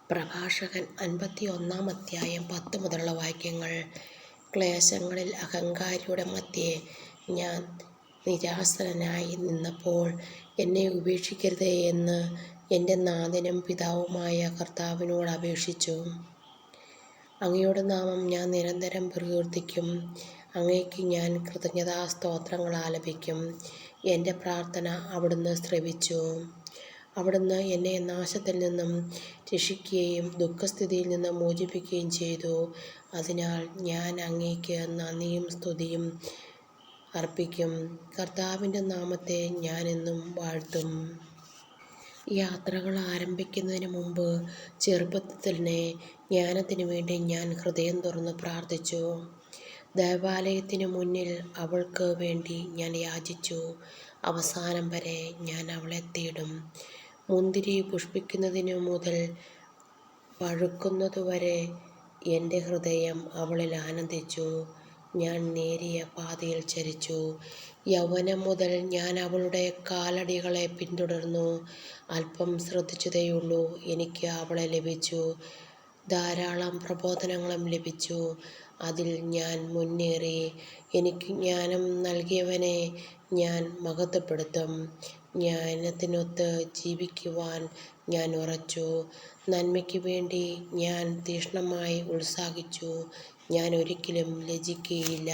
പ്രഭാഷകൻ 51 അധ്യായം 10 മുതലുള്ള വാക്യങ്ങൾ. ക്ലേശങ്ങളിൽ അഹങ്കാരിയുടെ മധ്യേ ഞാൻ നിരാസനായി നിന്നപ്പോൾ എന്നെ ഉപേക്ഷിക്കരുതേ എന്ന് എൻ്റെ നാഥനും പിതാവുമായ കർത്താവിനോട് അപേക്ഷിച്ചു. അങ്ങയുടെ നാമം ഞാൻ നിരന്തരം പ്രകീർത്തിക്കും. അങ്ങയ്ക്ക് ഞാൻ കൃതജ്ഞതാസ്തോത്രങ്ങൾ ആലപിക്കും. എൻ്റെ പ്രാർത്ഥന അവിടുന്ന് ശ്രവിച്ചു. അവിടുന്ന് എന്നെ നാശത്തിൽ നിന്നും രക്ഷിക്കുകയും ദുഃഖസ്ഥിതിയിൽ നിന്ന് മോചിപ്പിക്കുകയും ചെയ്തു. അതിനാൽ ഞാൻ അങ്ങേക്ക് നന്ദിയും സ്തുതിയും അർപ്പിക്കും. കർത്താവിൻ്റെ നാമത്തെ ഞാൻ എന്നും വാഴ്ത്തും. യാത്രകൾ ആരംഭിക്കുന്നതിന് മുമ്പ് ചെറുപ്പത്തിൽ തന്നെ ജ്ഞാനത്തിനു വേണ്ടി ഞാൻ ഹൃദയം തുറന്ന് പ്രാർത്ഥിച്ചു. ദേവാലയത്തിനു മുന്നിൽ അവൾക്ക് വേണ്ടി ഞാൻ യാചിച്ചു. അവസാനം വരെ ഞാൻ അവളെ തേടും. മുന്തിരി പുഷ്പിക്കുന്നതിനു മുതൽ പഴുക്കുന്നതുവരെ എൻ്റെ ഹൃദയം അവളിൽ ആനന്ദിച്ചു. ഞാൻ നേരിയ പാതയിൽ ചരിച്ചു. യൗവനം മുതൽ ഞാൻ അവളുടെ കാലടികളെ പിന്തുടർന്നു. അല്പം ശ്രദ്ധിച്ചതേയുള്ളൂ, എനിക്ക് അവളെ ലഭിച്ചു. ധാരാളം പ്രബോധനങ്ങളും ലഭിച്ചു. അതിൽ ഞാൻ മുന്നേറി. എനിക്ക് ജ്ഞാനം നൽകിയവനെ ഞാൻ മഹത്വപ്പെടുത്തും. ജ്ഞാനത്തിനൊത്ത് ജീവിക്കുവാൻ ഞാൻ ഉറച്ചു. നന്മയ്ക്ക് വേണ്ടി ഞാൻ തീക്ഷ്ണമായി ഉത്സാഹിച്ചു. ഞാൻ ഒരിക്കലും ലജ്ജിക്കുകയില്ല.